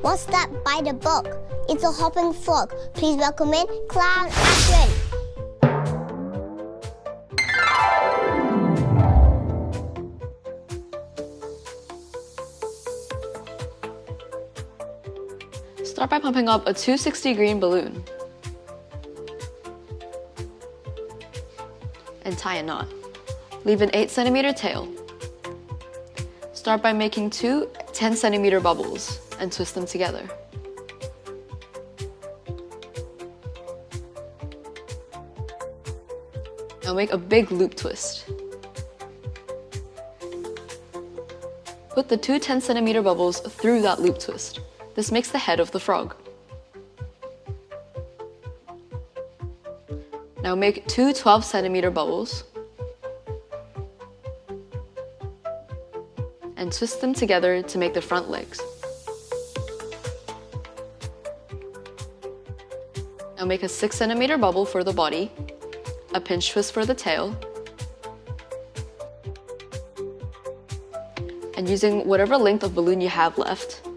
What's that by the book? It's a hopping frog. Please welcome in Clown Action. Start by pumping up a 260 green balloon and tie a knot. Leave an 8 centimeter tail. Start by making two 10 centimeter bubbles and twist them together. Now make a big loop twist. Put the two 10 centimeter bubbles through that loop twist. This makes the head of the frog. Now make two 12 centimeter bubbles and twist them together to make the front legs. Now make a 6 centimeter bubble for the body, a pinch twist for the tail, and using whatever length of balloon you have left,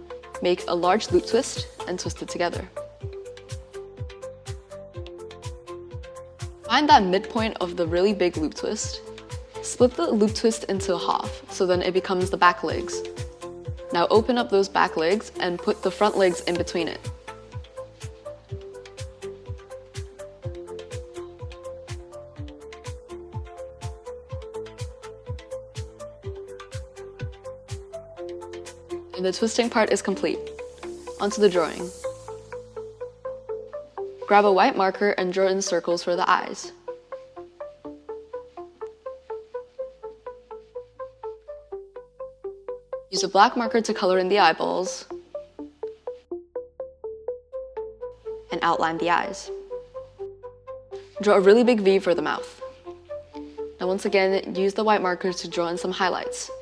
make a large loop twist and twist it together. Find that midpoint of the really big loop twist. Split the loop twist into half, so then it becomes the back legs. Now open up those back legs and put the front legs in between it. And the twisting part is complete. Onto the drawing. Grab a white marker and draw in circles for the eyes. Use a black marker to color in the eyeballs and outline the eyes. Draw a really big V for the mouth. Now once again, use the white marker to draw in some highlights.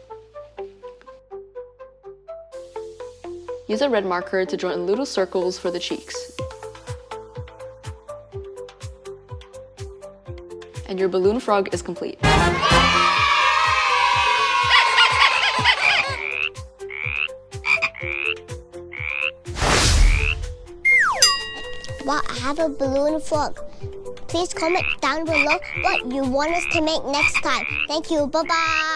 Use a red marker to draw in little circles for the cheeks. And your balloon frog is complete. Wow, I have a balloon frog. Please comment down below what you want us to make next time. Thank you. Bye-bye.